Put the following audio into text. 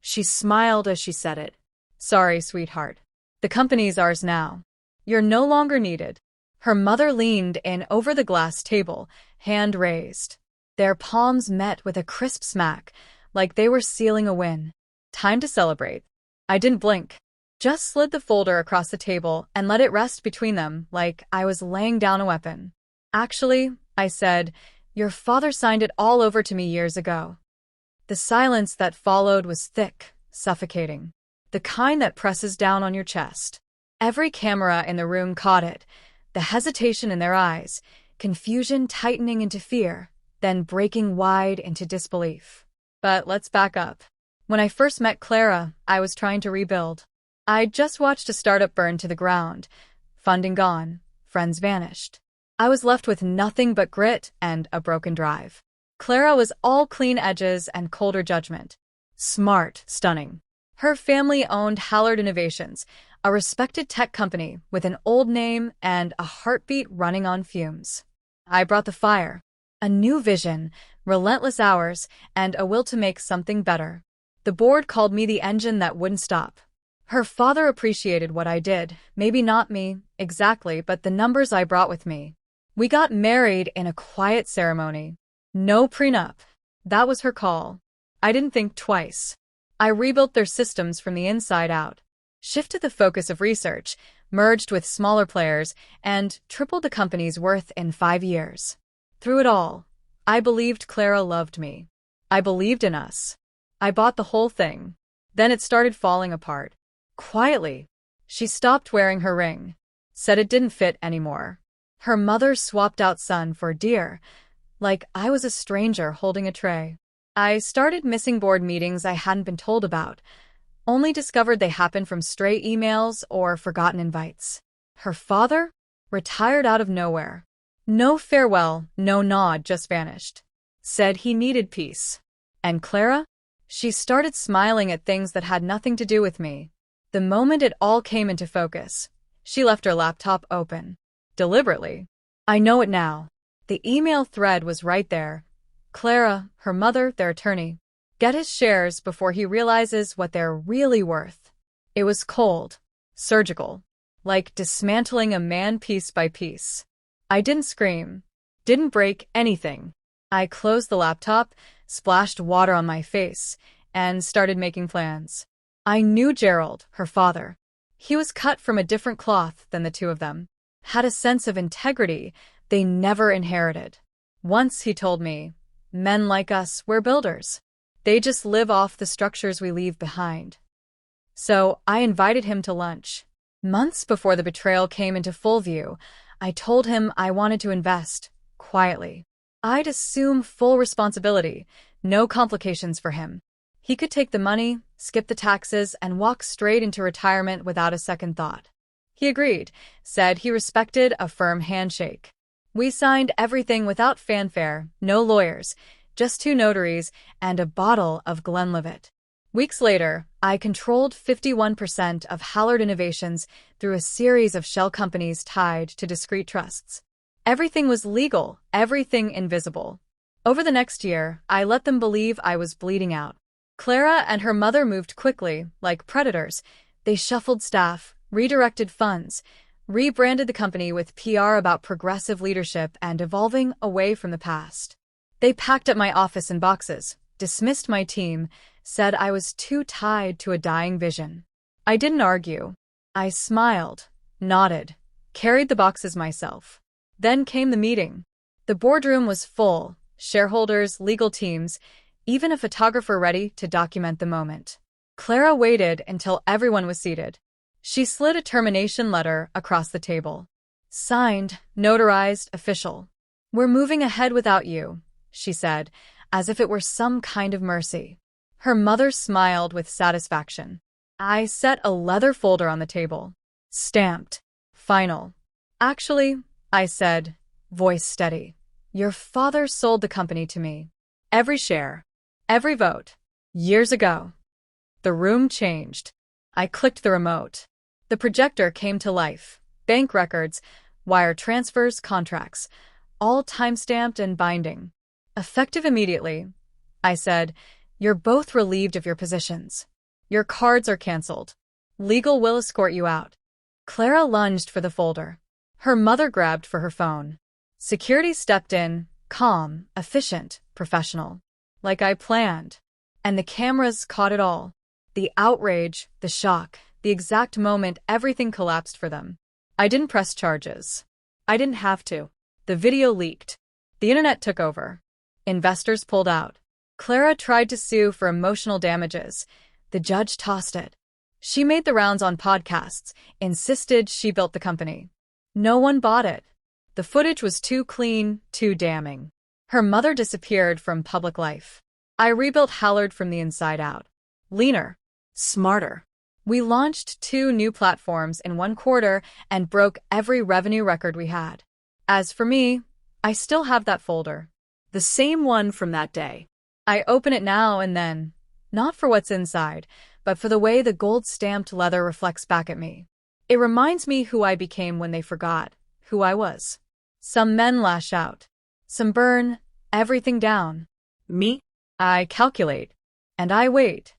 She smiled as she said it. Sorry, sweetheart. The company's ours now. You're no longer needed. Her mother leaned in over the glass table, hand raised. Their palms met with a crisp smack, like they were sealing a win. Time to celebrate. I didn't blink. Just slid the folder across the table and let it rest between them like I was laying down a weapon. Actually, I said, your father signed it all over to me years ago. The silence that followed was thick, suffocating. The kind that presses down on your chest. Every camera in the room caught it, the hesitation in their eyes, confusion tightening into fear, then breaking wide into disbelief. But let's back up. When I first met Clara, I was trying to rebuild. I'd just watched a startup burn to the ground, funding gone, friends vanished. I was left with nothing but grit and a broken drive. Clara was all clean edges and colder judgment. Smart, stunning. Her family owned Hallard Innovations, a respected tech company with an old name and a heartbeat running on fumes. I brought the fire. A new vision, relentless hours, and a will to make something better. The board called me the engine that wouldn't stop. Her father appreciated what I did, maybe not me, exactly, but the numbers I brought with me. We got married in a quiet ceremony. No prenup. That was her call. I didn't think twice. I rebuilt their systems from the inside out, shifted the focus of research, merged with smaller players, and tripled the company's worth in 5 years. Through it all, I believed Clara loved me. I believed in us. I bought the whole thing. Then it started falling apart. Quietly. She stopped wearing her ring. Said it didn't fit anymore. Her mother swapped out son for dear, like I was a stranger holding a tray. I started missing board meetings I hadn't been told about, only discovered they happened from stray emails or forgotten invites. Her father? Retired out of nowhere. No farewell, no nod, just vanished. Said he needed peace. And Clara? She started smiling at things that had nothing to do with me. The moment it all came into focus, she left her laptop open. Deliberately. I know it now. The email thread was right there. Clara, her mother, their attorney. Get his shares before he realizes what they're really worth. It was cold. Surgical. Like dismantling a man piece by piece. I didn't scream. Didn't break anything. I closed the laptop, splashed water on my face, and started making plans. I knew Gerald, her father. He was cut from a different cloth than the two of them. Had a sense of integrity they never inherited. Once he told me, men like us, we're builders. They just live off the structures we leave behind. So I invited him to lunch. Months before the betrayal came into full view, I told him I wanted to invest, quietly. I'd assume full responsibility, no complications for him. He could take the money, skip the taxes, and walk straight into retirement without a second thought. He agreed, said he respected a firm handshake. We signed everything without fanfare, no lawyers, just 2 notaries and a bottle of Glenlivet. Weeks later, I controlled 51% of Hallard Innovations through a series of shell companies tied to discrete trusts. Everything was legal, everything invisible. Over the next year, I let them believe I was bleeding out. Clara and her mother moved quickly, like predators. They shuffled staff, redirected funds, rebranded the company with PR about progressive leadership and evolving away from the past. They packed up my office in boxes, dismissed my team, said I was too tied to a dying vision. I didn't argue. I smiled, nodded, carried the boxes myself. Then came the meeting. The boardroom was full, shareholders, legal teams, even a photographer ready to document the moment. Clara waited until everyone was seated. She slid a termination letter across the table. Signed, notarized, official. We're moving ahead without you, she said, as if it were some kind of mercy. Her mother smiled with satisfaction. I set a leather folder on the table. Stamped. Final. Actually, I said, voice steady. Your father sold the company to me. Every share. Every vote. Years ago. The room changed. I clicked the remote. The projector came to life. Bank records, wire transfers, contracts, all time-stamped and binding. Effective immediately. I said, you're both relieved of your positions. Your cards are canceled. Legal will escort you out. Clara lunged for the folder. Her mother grabbed for her phone. Security stepped in, calm, efficient, professional. Like I planned. And the cameras caught it all. The outrage, the shock, the exact moment everything collapsed for them. I didn't press charges. I didn't have to. The video leaked. The internet took over. Investors pulled out. Clara tried to sue for emotional damages. The judge tossed it. She made the rounds on podcasts, insisted she built the company. No one bought it. The footage was too clean, too damning. Her mother disappeared from public life. I rebuilt Hallard from the inside out. Leaner. Smarter. We launched 2 new platforms in 1 quarter and broke every revenue record we had. As for me, I still have that folder. The same one from that day. I open it now and then, not for what's inside, but for the way the gold-stamped leather reflects back at me. It reminds me who I became when they forgot who I was. Some men lash out. Some burn everything down. Me? I calculate. And I wait.